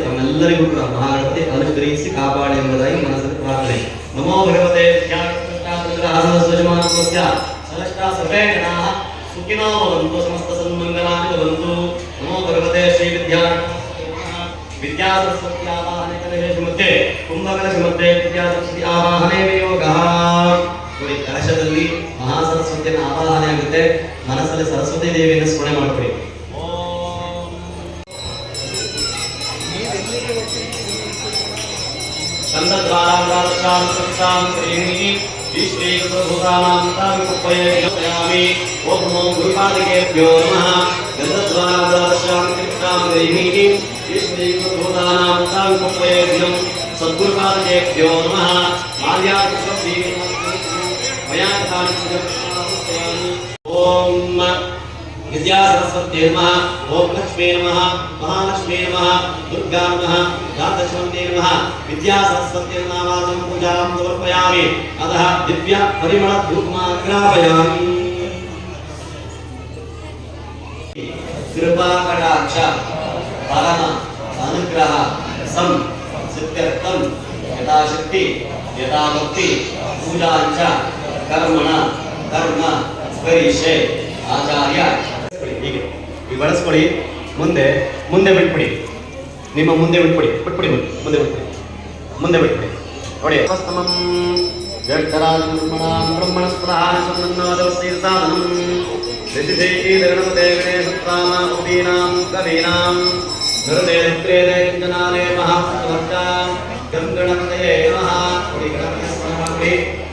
ತಮ್ಮೆಲ್ಲರಿಗೂ ಕೂಡ ಮಹಾಗಣಪತಿ ಅನುಗ್ರಹಿಸಿ ಕಾಪಾಡಿ ಎಂಬುದಾಗಿ ಮನಸ್ಸಲ್ಲಿ ಪ್ರಾರ್ಥನೆ. ನಮೋ ಭಗವತೆ ಸರ್ವೇ ಜನಾಃ ಸುಖಿನೋ ಭವಂತು ಸಮಸ್ತ ಸನ್ಮಂಗಲಾನಿ ಭವಂತು. ನಮೋ ಭಗವತೆ ಶ್ರೀ ವಿದ್ಯಾ ಸರಸ್ವತಿ ಆವಾಹನೆ ಕಲಶ ಮಧ್ಯೆ ಕುಂಭಕಲಶ ಮಧ್ಯೆ ವಿದ್ಯಾ ಸರಸ್ವತಿ ಆವಾಹನೆ ವಿಯೋಗಃ. ನೋಡಿ, ಕಲಶದಲ್ಲಿ ಮಹಾಸರಸ್ವತಿಯನ್ನು ಆವಾಹನೆ ಆಗುತ್ತೆ. ಮನಸ್ಸಲ್ಲಿ ಸರಸ್ವತಿ ದೇವಿಯನ್ನು ಸ್ಮರಣೆ ಮಾಡ್ತೀವಿ. ಓಂ ನಮೋ ಗುರುಪಾದಕೇಭ್ಯೋ ನಮಃ. ಸದ್ಗುರುಪಾದಕೇಭ್ಯೋ ನಮಃ. ಓಂ ವಿದ್ಯಾ ಸರಸ್ವತ್ಯೈ ನಮಃ. ಓಂ ಲಕ್ಷ್ಮೀ ನಮಃ. ಮಹಾಲಕ್ಷ್ಮೀ ನಮಃ. ದುರ್ಗಾ ನಮಃ. ಧಾತಶ್ವಂತೈ ನಮಃ. ವಿದ್ಯಾ ಸರಸ್ವತ್ಯೈ ನಾಮಾಸಂ ಪೂಜಾಂ ಸಮರ್ಪಯಾಮಿ. ಅತಃ ದಿವ್ಯ ಪರಿಮಳ ಧೂಪಮಾಗ್ರಾಪಯಾಮಿ. ಕೃಪಾ ಕಟಾಕ್ಷ ಪರಮ ಅನುಗ್ರಹ ಸಂ ಸಿದ್ಧರ್ಥಂ ಯಥಾಶಕ್ತಿ ಯಥಾಭಕ್ತಿ ಪೂಜಾಂಚ ಕರ್ಮಣ ಕರ್ಮ ಸ್ಪರಿಶೆ ಆಚಾರ್ಯ. ಹೀಗೆ ಬಳಸ್ಕೊಳ್ಳಿ. ಮುಂದೆ ಮುಂದೆ ಬಿಟ್ಬಿಡಿ. ನಿಮ್ಮ ಮುಂದೆ ಬಿಟ್ಬಿಡಿ. ಮುಂದೆ ಬಿಟ್ಬಿಡಿ. ನೋಡಿ,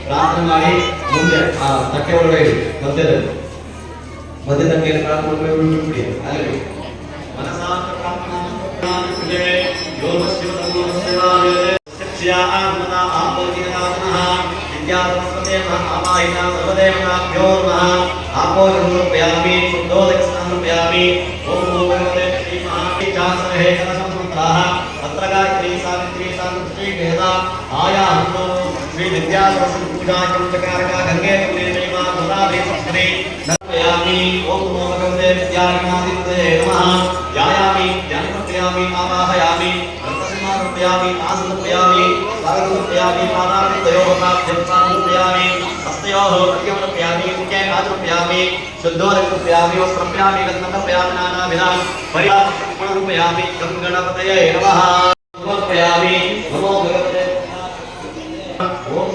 ಪ್ರಾರ್ಥನೆ ಮಾಡಿ ಮುಂದೆ ಆ ತಟ್ಟೆ ಒಳಗಡೆ ಇಡಿ. ಮಧ್ಯ ತಟ್ಟೆಯಲ್ಲಿ ಪ್ರಾರ್ಥನೆ ಬಿಟ್ಬಿಡಿ. ಅಲ್ಲಿ ಮನಸಾಂತ ಪ್ರಾರ್ಥನಾ ಶ್ರೀ ವಿದ್ಯಾ ಸರಸ್ವತಿ ಪೂಜಾ ಚಮತ್ಕಾರಕ ಗಂಗೆ ಓಂ ನಮೋ ಭಗವತೆ ವಿದ್ಯಾಗಣಾಧಿಪತಯೇ ನಮಃ. ಧ್ಯಾಯಾಮಿ ಧ್ಯಾನಪ್ರಯಾಮಿ ಆವಾಹಯಾಮಿ ಸಮರ್ಪಯಾಮಿ ಆಸನಪ್ರಯಾಮಿ ಸಾಗರಪ್ರಯಾಮಿ ಪಾದಾರ್ಥಯೋಃ ಪ್ರಾಪ್ತ್ಯಪ್ರಯಾಮಿ ಹಸ್ತಯೋಃ ಅರ್ಘ್ಯಮರ್ಪಯಾಮಿ ಮುಖೇ ಆಚಮರ್ಪಯಾಮಿ ಶುದ್ಧೋದಕಪ್ರಯಾಮಿ ವಸ್ತ್ರಪ್ರಯಾಮಿ ಗಂಧಪ್ರಯಾಮಿ ನಾನಾವಿಧಾ ಪರಿಹಾರಪ್ರಯಾಮಿ ಗಂ ಗಣಪತಯೇ ನಮಃ. ಸಮರ್ಪಯಾಮಿ. ನಮೋ ಭಗವತೆ ಓಂ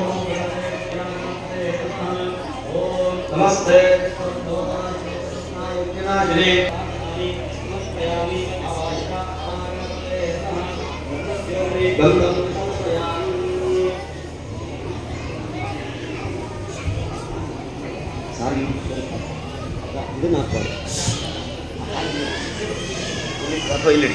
ನಮಸ್ತೆ ಇದನ್ನ ಹಾಕ್ಬಾರ್ದು ಅಥವಾ ಇಲ್ಲಿ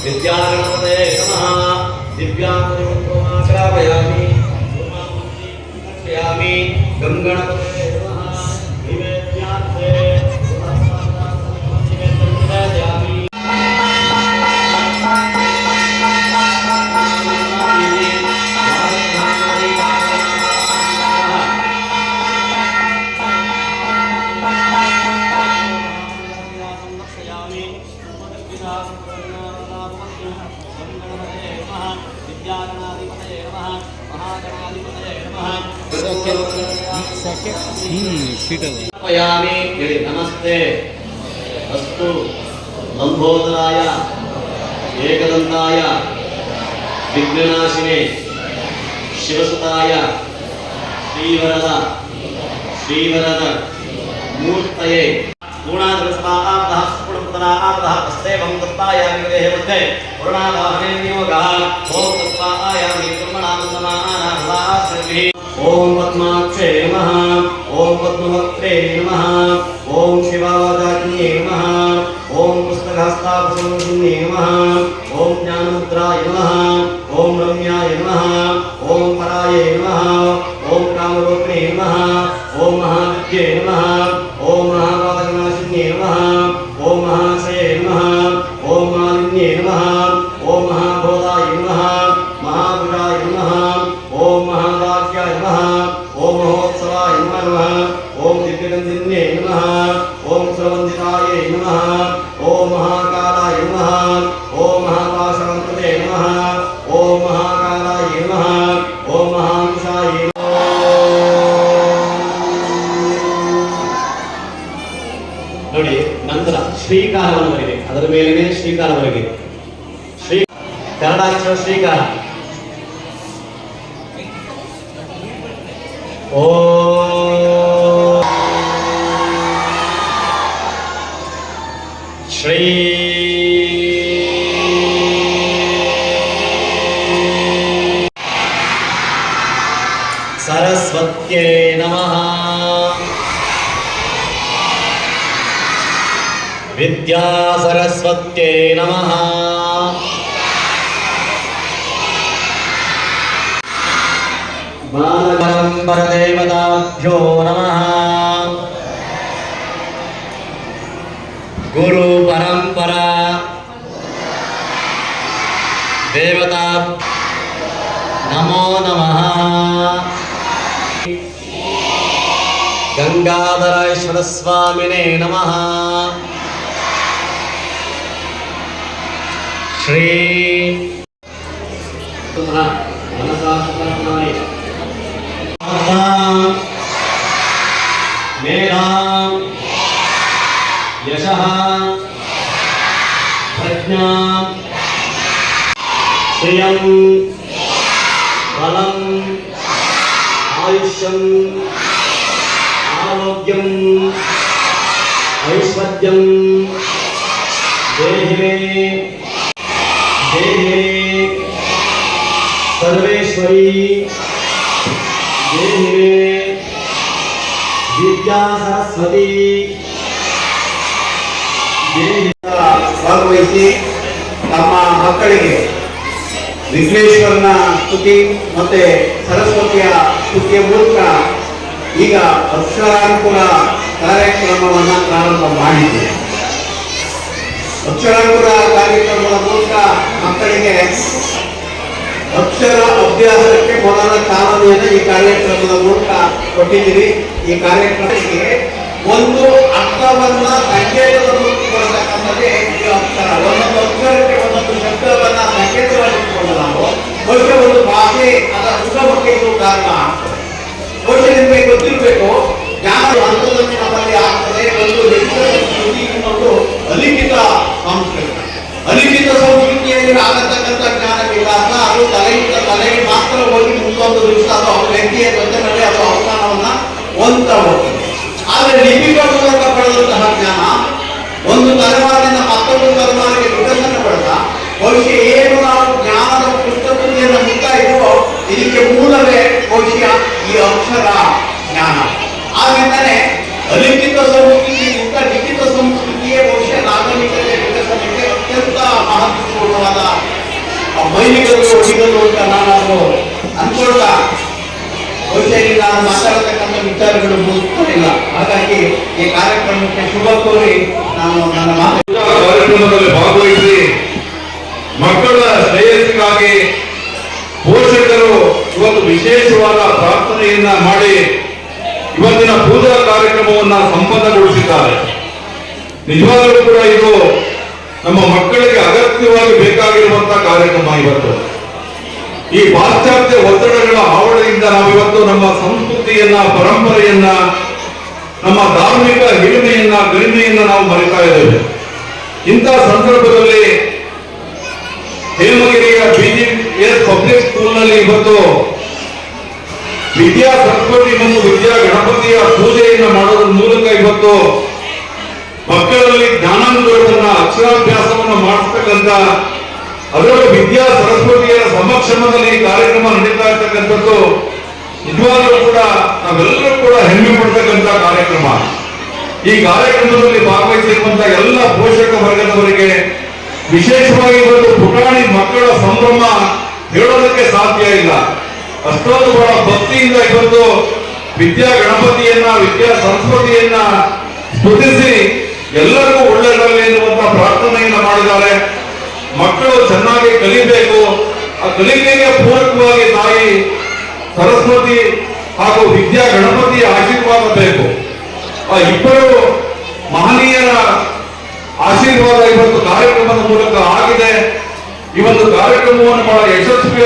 विद्यागणपतये नमः. दिव्याग्रापयामि गंगणपतये नमः. निवेद्यार्थे नमस्ते अस्तु लंबोदराय एकदंताय विघ्ननाशिने शिवसुताय श्रीवरद मूर्तये ओम ಓಂ ಪದ್ಮಾಕ್ಷೇ ನಮಃ ಓಂ ಪದ್ಮವಕ್ತ್ರೇ ನಮಃ ಓಂ ಶಿವಾವಾದಾಜ್ಞೇ ನಮಃ ಓಂ ಪುಸ್ತಕಹಸ್ತಾಪಸಂಹಿನ್ಯೇ ನಮಃ ಓಂ ಜ್ಞಾನಮುದ್ರಾಯ ನಮಃ ಓಂ ರಮ್ಯಾಯ ನಮಃ ಓಂ ಪರಾಯೇ ನಮಃ ಓಂ ಕಾಮರೂಪಿಣೇ ನಮಃ ಓಂ ಮಹಾವಿದ್ಯೆ ನಮಃ ಓಂ ಮಹಾಪಾತಕನಾಶಿನ್ಯೇ ನಮಃ ಓಂ ಮಹಾಶಯೇ ನಮಃ ಓಂ ಮಾಲಿನ್ಯೇ ನಮಃ ಓಂ ಮಹಾಬೋಧಾಯ ನಮಃ ಮಹಾಗುರಾಯ ನಮಃ ಓಂ ಮಹಾಭಾಗ್ಯಾಯ ನಮಃ ಓಂ ಮಹೋತ್ಸವಾಯ ನಮಃ ಓಂ ದಿವ್ಯಗಂಧಿನ್ಯೇ ನಮಃ ಓಂ ಸರ್ವಂದಿತಾಯ ನಮಃ ಓಂ ಮಹಾಕಾಲಾಯ ನಮಃ ಓಂ ಮಹಾಪಾಶವಂತತೆ ನಮಃ ಓಂ ಮಹಾಕಾಲಾಯ ನಮಃ ಓಂ ಮಹಾಂಸಾಯ ನೋಡಿ. ನಂತರ ಶ್ರೀಕಾರವನ್ನು ಬರೆಯಿರಿ. ಅದರ ಮೇಲೆನೆ ಶ್ರೀಕಾರ ಬರೆಯಿರಿ. ಶ್ರೀ ಕನ್ನಡಾಕ್ಷರ ಶ್ರೀಕಾರ. ಓ ಶ್ರೀ ಸರಸ್ವತ್ಯೈ ನಮಃ ವಿದ್ಯಾ ಸರಸ್ವತ್ಯೈ ನಮಃ ಬಾಲಪರಂಪರದೇವತಾಭ್ಯೋ ನಮಃ ಗುರು ಪರಂಪರಾ ದೇವತಾ ನಮೋ ನಮಃ ಗಂಗಾಧರೇಶ್ವರ ಸ್ವಾಮಿನೇ ನಮಃ ಶ್ರೀ ಮೇಧಾಂ ಯಶಃ ಪ್ರಜ್ಞಾಂ ಶ್ರಿಯಂ ಬಲಂ ಆಯುಷ್ಯಂ ಆರೋಗ್ಯಂ ಐಶ್ವರ್ಯಂ ದೇಹಿಮೇ सर्वेश्वरी देहिमे विद्या सरस्वती ಭಾಗವಹಿಸಿ ತಮ್ಮ ಮಕ್ಕಳಿಗೆ ವಿಘ್ನೇಶ್ವರನ ಸ್ತುತಿ ಮತ್ತೆ ಸರಸ್ವತಿಯ ಸ್ತುತಿಯ ಮೂಲಕ ಈಗ ಅಕ್ಷರಾನುಕೂಲ ಕಾರ್ಯಕ್ರಮವನ್ನು ಪ್ರಾರಂಭ ಮಾಡಿದೆ. ಅಕ್ಷರಾನುಕೂಲ ಕಾರ್ಯಕ್ರಮದ ಮೂಲಕ ಮಕ್ಕಳಿಗೆ ಅಕ್ಷರ ಅಭ್ಯಾಸಕ್ಕೆ ಮೊದಲ ಚಾಲನೆಯನ್ನು ಈ ಕಾರ್ಯಕ್ರಮದ ಮೂಲಕ ಕೊಟ್ಟಿದ್ದೀರಿ. ಈ ಕಾರ್ಯಕ್ರಮಕ್ಕೆ ಒಂದು ಅರ್ಥವನ್ನ ಸಂಕೇತದ ಮೂಲಕ ಕೊಡತಕ್ಕಂಥದ್ದೇ ಈ ಅಕ್ಷರ. ಒಂದೊಂದು ಅಕ್ಷರಕ್ಕೆ ಒಂದೊಂದು ಶಬ್ದವನ್ನ ಸಂಕೇತವಾಗಿ ಇಟ್ಕೊಂಡು ನಾವು ಬಹುಶಃ ಒಂದು ಭಾಷೆ ಅದರ ಉಗಮಕ್ಕೆ ಇದು ಕಾರಣ. ಬಹುಶಃ ನಿಮಗೆ ಗೊತ್ತಿರಬೇಕು, ಜ್ಞಾನ ಹಂತದಲ್ಲಿ ನಮ್ಮಲ್ಲಿ ಆಗ್ತದೆ ಒಂದು ಲಿಖಿತ ಸಂಸ್ಕೃತಿ, ಇನ್ನೊಂದು ಅಲಿಖಿತ ಸಂಸ್ಕೃತಿ. ಅಲಿಖಿತ ಸಂಸ್ಕೃತಿಯಲ್ಲಿ ಆಗತಕ್ಕಂಥ ಜ್ಞಾನ ವಿಕಾಸ ಅದು ತಲೆಯಿಂದ ತಲೆಗೆ ಮಾತ್ರ ಹೋಗಿ ಮುಂದೊಂದು ದಿವಸ ಅದು ಅವರ ವ್ಯಕ್ತಿಯ ಜೊತೆಯಲ್ಲಿ ಅದು ಅವಸ್ಥಾನವನ್ನ ಹೊಂದ್ತಾ ಹೋಗ್ತದೆ. ಆದರೆ ಲಿಪಿಗಳ ಮೂಲಕ ಪಡೆದಂತಹ ಜ್ಞಾನ ಒಂದು ತಲೆಮಾರಿನಿಂದ ಮತ್ತೊಂದು ತಲೆಮಾರಿಗೆ ವಿಕಸನ ಪಡೆದ ಬಹುಶಃ ಏನು ನಾವು ಜ್ಞಾನದ ಪುಸ್ತಕದಿಂದ ಮುಕ್ತ ಇದೆಯೋ ಇದಕ್ಕೆ ಮೂಲವೇ ಬಹುಶಃ ಈ ಅಕ್ಷರ ಜ್ಞಾನ. ಆದ್ದರಿಂದಲೇ ಅಲಿಖಿತ ಸಂಸ್ಕೃತಿಗಿಂತ ಲಿಖಿತ ಸಂಸ್ಕೃತಿಯೇ ಬಹುಶಃ ನಾಗರಿಕತೆ ವಿಕಸನಕ್ಕೆ ಅತ್ಯಂತ ಮಹತ್ವಪೂರ್ಣವಾದ ಮೈಲಿಗಲ್ಲು ಹೊಡಿಗಲ್ಲು ಅಂತ ನಾನು ಅನ್ಕೊಳ್ತಾ ಬಹುಶಃ ಇಲ್ಲಿ ನಾನು ಮಾತಾಡತಕ್ಕಂಥ ವಿಚಾರಗಳು ಮುಗಿಸ್ತಿಲ್ಲ. ಹಾಗಾಗಿ ಈ ಕಾರ್ಯಕ್ರಮಕ್ಕೆ ಶುಭ ಕೋರಿ ನಾನು ನನ್ನ ಕಾರ್ಯಕ್ರಮದಲ್ಲಿ ಭಾಗವಹಿಸಿ ಮಕ್ಕಳ ಶ್ರೇಯಸ್ಸಿಗಾಗಿ ಪೋಷಕರು ಇವತ್ತು ವಿಶೇಷವಾದ ಪ್ರಾರ್ಥನೆಯನ್ನ ಮಾಡಿ ಇವತ್ತಿನ ಪೂಜಾ ಕಾರ್ಯಕ್ರಮವನ್ನ ಸಂಪನ್ನಗೊಳಿಸಿದ್ದಾರೆ. ನಿಜವಾಗಲೂ ಕೂಡ ಇದು ನಮ್ಮ ಮಕ್ಕಳಿಗೆ ಅಗತ್ಯವಾಗಿ ಬೇಕಾಗಿರುವಂತಹ ಕಾರ್ಯಕ್ರಮ. ಇವತ್ತು ಈ ಪಾಶ್ಚಾತ್ಯ ಒತ್ತಡಗಳ ಹಾವಳಿಯಿಂದ ನಾವಿವತ್ತು ನಮ್ಮ ಸಂಸ್ಕೃತಿಯನ್ನ, ಪರಂಪರೆಯನ್ನ, ನಮ್ಮ ಧಾರ್ಮಿಕ ಹಿರಿಮೆಯನ್ನ, ಗರಿಮೆಯನ್ನ ನಾವು ಮರೆತಾ ಇದ್ದೇವೆ. ಇಂಥ ಸಂದರ್ಭದಲ್ಲಿ ಹೇಮಗಿರಿಯ BGS ಪಬ್ಲಿಕ್ ಸ್ಕೂಲ್ನಲ್ಲಿ ಇವತ್ತು ವಿದ್ಯಾ ಸರಸ್ವತಿ ಮತ್ತು ವಿದ್ಯಾ ಗಣಪತಿಯ ಪೂಜೆಯನ್ನು ಮಾಡೋದ್ರ ಮೂಲಕ ಇವತ್ತು ಮಕ್ಕಳಲ್ಲಿ ಜ್ಞಾನಾನುಭವವನ್ನ, ಅಕ್ಷರಾಭ್ಯಾಸವನ್ನು ಮಾಡಿಸ್ತಕ್ಕಂಥ ಅದರಲ್ಲೂ ವಿದ್ಯಾ ಸರಸ್ವತಿಯರ ಸಮಕ್ಷಮದಲ್ಲಿ ಈ ಕಾರ್ಯಕ್ರಮ ನಡೀತಾ ಇರ್ತಕ್ಕಂಥದ್ದು ನಿಜವಾಗ್ಲೂ ಕೂಡ ನಾವೆಲ್ಲರೂ ಕೂಡ ಹೆಮ್ಮೆ ಪಡ್ತಕ್ಕಂಥ ಕಾರ್ಯಕ್ರಮ. ಈ ಕಾರ್ಯಕ್ರಮದಲ್ಲಿ ಭಾಗವಹಿಸಿರುವಂತಹ ಎಲ್ಲ ಪೋಷಕ ವರ್ಗದವರಿಗೆ, ವಿಶೇಷವಾಗಿ ಇವತ್ತು ಪುಟಾಣಿ ಮಕ್ಕಳ ಸಂಭ್ರಮ ಹೇಳೋದಕ್ಕೆ ಸಾಧ್ಯ ಇಲ್ಲ. ಅಷ್ಟೊಂದು ಬಹಳ ಭಕ್ತಿಯಿಂದ ಇವತ್ತು ವಿದ್ಯಾ ಗಣಪತಿಯನ್ನ, ವಿದ್ಯಾ ಸರಸ್ವತಿಯನ್ನ ಸ್ತುತಿಸಿ ಎಲ್ಲರಿಗೂ ಒಳ್ಳೆಯದರಲ್ಲಿ ಎನ್ನುವಂತ ಪ್ರಾರ್ಥನೆಯನ್ನ ಮಾಡಿದ್ದಾರೆ. ಮಕ್ಕಳು ಚೆನ್ನಾಗಿ ಕಲಿಬೇಕು. ಆ ಕಲಿಕೆಗೆ ಪೂರಕವಾಗಿ ತಾಯಿ ಸರಸ್ವತಿ ಹಾಗೂ ವಿದ್ಯಾ ಗಣಪತಿಯ ಆಶೀರ್ವಾದ ಬೇಕು. ಆ ಇಬ್ಬರು ಮಹನೀಯರ ಆಶೀರ್ವಾದ ಇವತ್ತು ಕಾರ್ಯಕ್ರಮದ ಮೂಲಕ ಆಗಿದೆ. ಈ ಒಂದು ಕಾರ್ಯಕ್ರಮವನ್ನು ಬಹಳ ಯಶಸ್ವಿ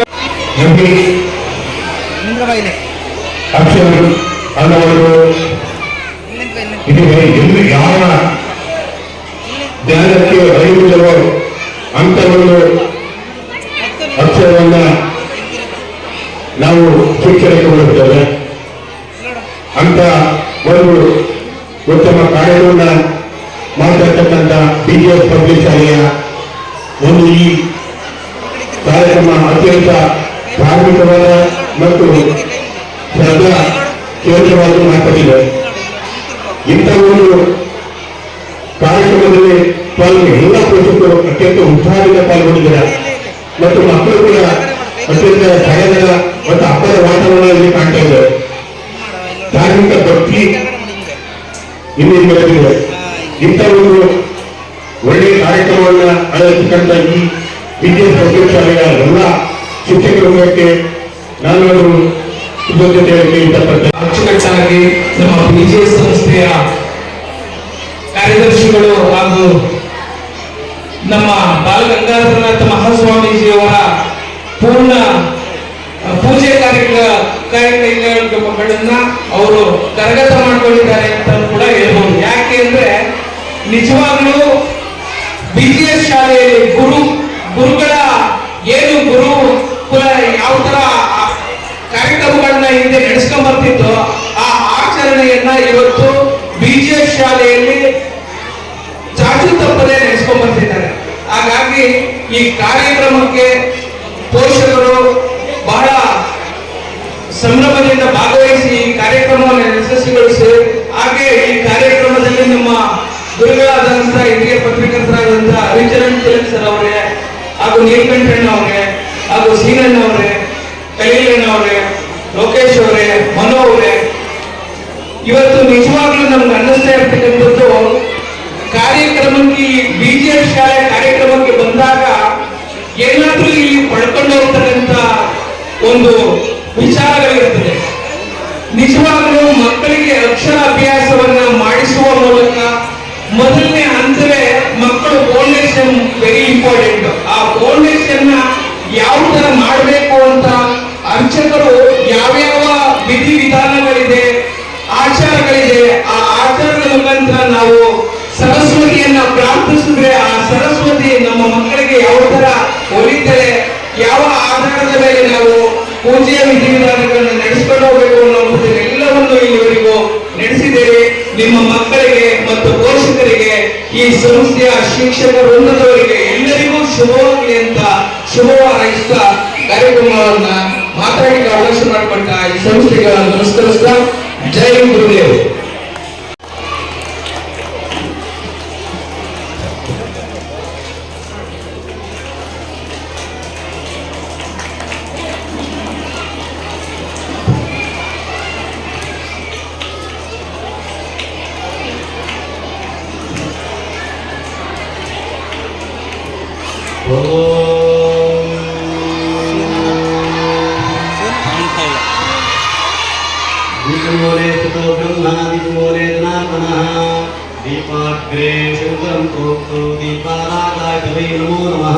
ಅಕ್ಷರಗಳು ಅನ್ನವರು ಇದುವರೆ ಎಲ್ಲಿ ಯಾವ ಜ್ಞಾನಕ್ಕೆ ಅರಿವಿಲ್ಲವೋ ಅಂಥವನ್ನು ಅಕ್ಷರವನ್ನ ನಾವು ಶಿಕ್ಷಣಕ್ಕೆ ಬರುತ್ತೇವೆ. ಅಂತ ಒಂದು ಉತ್ತಮ ಕಾರ್ಯವನ್ನ ಮಾಡತಕ್ಕಂಥ BGS ಪಬ್ಲಿಕ್ ಶಾಲೆಯ ಒಂದು ಈ ಕಾರ್ಯಕ್ರಮ ಅತ್ಯಂತ ಧಾರ್ಮಿಕವಾದ ಮತ್ತು ಶ್ರದ್ಧಾ ಕೇಂದ್ರವಾಗಿ ಮಾರ್ಪಟ್ಟಿದೆ. ಇಂಥ ಒಂದು ಕಾರ್ಯಕ್ರಮದಲ್ಲಿ ಎಲ್ಲ ಪೋಷಕರು ಅತ್ಯಂತ ಉತ್ಸಾಹದಿಂದ ಪಾಲ್ಗೊಂಡಿದ್ದಾರೆ ಮತ್ತು ಮಕ್ಕಳು ಕೂಡ ಅತ್ಯಂತ ಸಡಗರ ಮತ್ತು ಹಬ್ಬದ ವಾತಾವರಣ ಇಲ್ಲಿ ಕಾಣ್ತಾ ಇದೆ. ಧಾರ್ಮಿಕ ಭಕ್ತಿ ಇಲ್ಲಿ ಬೆಳೆದಿದೆ. ಇಂಥ ಒಂದು ಒಳ್ಳೆಯ ಕಾರ್ಯಕ್ರಮವನ್ನ ಆಯೋಜಿಸಿಕೊಂಡ ಈ BGS ಪಬ್ಲಿಕ್ ಶಾಲೆಯ ಎಲ್ಲ ಶಿಕ್ಷಕ ವರ್ಗಕ್ಕೆ ನಾನು ಕೃತಜ್ಞತೆ ಹೇಳಲಿಕ್ಕೆ ಇಷ್ಟಪಡ್ತೇನೆ. ಅಚ್ಚುಕಟ್ಟಾಗಿ ನಮ್ಮ BGS ಸಂಸ್ಥೆಯ ಕಾರ್ಯದರ್ಶಿಗಳು ಹಾಗೂ ನಮ್ಮ ಬಾಲಗಂಗಾಧರನಾಥ ಮಹಾಸ್ವಾಮೀಜಿಯವರ ಪೂರ್ಣ ಪೂಜೆ ಕಾರ್ಯಕ್ರಮಗಳನ್ನ ಅವರು ಕರಗತ ಮಾಡ್ಕೊಂಡಿದ್ದಾರೆ ಅಂತ ಕೂಡ ಹೇಳ್ಬೋದು. ಯಾಕೆ ಅಂದ್ರೆ ನಿಜವಾಗ್ಲೂ BGS ಶಾಲೆಯಲ್ಲಿ ಗುರುಗಳ ಏನು ಗುರುಕುಲ ಯಾವ ತರ ಕಾರ್ಯಕ್ರಮಗಳನ್ನ ಹಿಂದೆ ನಡೆಸ್ಕೊಂಡ್ ಬರ್ತಿತ್ತು, ಆ ಆಚರಣೆಯನ್ನ ಇವತ್ತು BGS ಶಾಲೆಯಲ್ಲಿ ಚಾಚು ತಪ್ಪದೆ ನಡೆಸ್ಕೊಂಡ್ ಬರ್ತಿದ್ದಾರೆ. ಹಾಗಾಗಿ ಈ ಕಾರ್ಯಕ್ರಮಕ್ಕೆ ಪೋಷಕರು ಬಹಳ ಸಂಭ್ರಮದಿಂದ ಭಾಗವಹಿಸಿ ಈ ಕಾರ್ಯಕ್ರಮವನ್ನು ಯಶಸ್ವಿಗೊಳಿಸಿ, ಹಾಗೆ ಈ ಕಾರ್ಯಕ್ರಮದಲ್ಲಿ ನಮ್ಮ ಗುರುಗಳಾದಂತಹ ಹಿರಿಯ ಪತ್ರಕರ್ತರಾದಂತಹ ಹರಿಚರಣ್ ತಿಲಕ್ ಸರ್ ಅವರೇ, ಹಾಗೂ ನೀಲಕಂಠಣ್ಣ ಅವರೇ, ಹಾಗೂ ಸೀನಣ್ಣ ಅವರೇ, ಕಲೀಲಣ್ಣ ಅವರೇ, ಲೋಕೇಶ್ ಅವರೇ, ಮನೋ ಅವರೇ, ಇವತ್ತು ನಿಜವಾಗ್ಲೂ ನಮ್ಗೆ ಅನ್ನಿಸ್ತಾ ಇರ್ತಕ್ಕಂಥದ್ದು ಕಾರ್ಯಕ್ರಮಕ್ಕೆ ಈ BGS ಶಾಲೆ ಕಾರ್ಯಕ್ರಮಕ್ಕೆ ಬಂದಾಗ ಏನಾದ್ರೂ ಇಲ್ಲಿ ಪಡ್ಕೊಂಡು ಹೋಗ್ತಕ್ಕಂಥ ಒಂದು ವಿಚಾರಗಳಿರ್ತದೆ. ನಿಜವಾಗ್ಲೂ ಮಕ್ಕಳಿಗೆ ಅಕ್ಷರಾಭ್ಯಾಸವನ್ನ ಮಾಡಿಸುವ ಮೂಲಕ ಮೊದಲನೇ ಹಂತವೇ ಮಕ್ಕಳು ಫೌಂಡೇಶನ್ ವೆರಿ ಇಂಪಾರ್ಟೆಂಟ್. ಆ ಫೌಂಡೇಶನ್ ಯಾವ ತರ ಮಾಡಬೇಕು ಅಂತ ಅರ್ಚಕರು ಯಾವ್ಯಾವ ವಿಧಿ ವಿಧಾನಗಳಿದೆ, ಆಚಾರಗಳಿದೆ, ಆ ಆಚಾರದ ಮುಖಾಂತರ ನಾವು ಸರಸ್ವತಿಯನ್ನ ಪ್ರಾರ್ಥಿಸಿದ್ರೆ ಆ ಸರಸ್ವತಿ ನಮ್ಮ ಮಕ್ಕಳಿಗೆ ಯಾವ ತರ ಒಲಿತಾರೆ, ಯಾವ ಆಧಾರದ ಮೇಲೆ ನಾವು ಪೂಜೆಯ ವಿಧಿವಿಧಾನಗಳನ್ನು ನಡೆಸಿಕೊಂಡು ಹೋಗಬೇಕು ಅನ್ನೋದನ್ನೆಲ್ಲವನ್ನು ಇಲ್ಲಿವರೆಗೂ ನಡೆಸಿದ್ದೇವೆ. ನಿಮ್ಮ ಮಕ್ಕಳಿಗೆ ಮತ್ತು ಪೋಷಕರಿಗೆ, ಈ ಸಂಸ್ಥೆಯ ಶಿಕ್ಷಕ ವೃಂದದವರಿಗೆ ಎಲ್ಲರಿಗೂ ಶುಭವಾಗಲಿ ಅಂತ ಶುಭ ಹಾರೈಸುತ್ತಾ ಕಾರ್ಯಕ್ರಮವನ್ನ ಮಾತಾಡಲಿಕ್ಕೆ ಅವಕಾಶ ಮಾಡಿಕೊಟ್ಟ ಈ ಸಂಸ್ಥೆಗೆ ನಮಸ್ಕರಿಸ್ತಾ ಜೈ ಗುರುದೇವ್. मूले स्थितो ब्रह्मादिमूले जनार्दनः दीपाग्रे शङ्करं प्रोक्तो दीपारागाय तवे नमो नमः।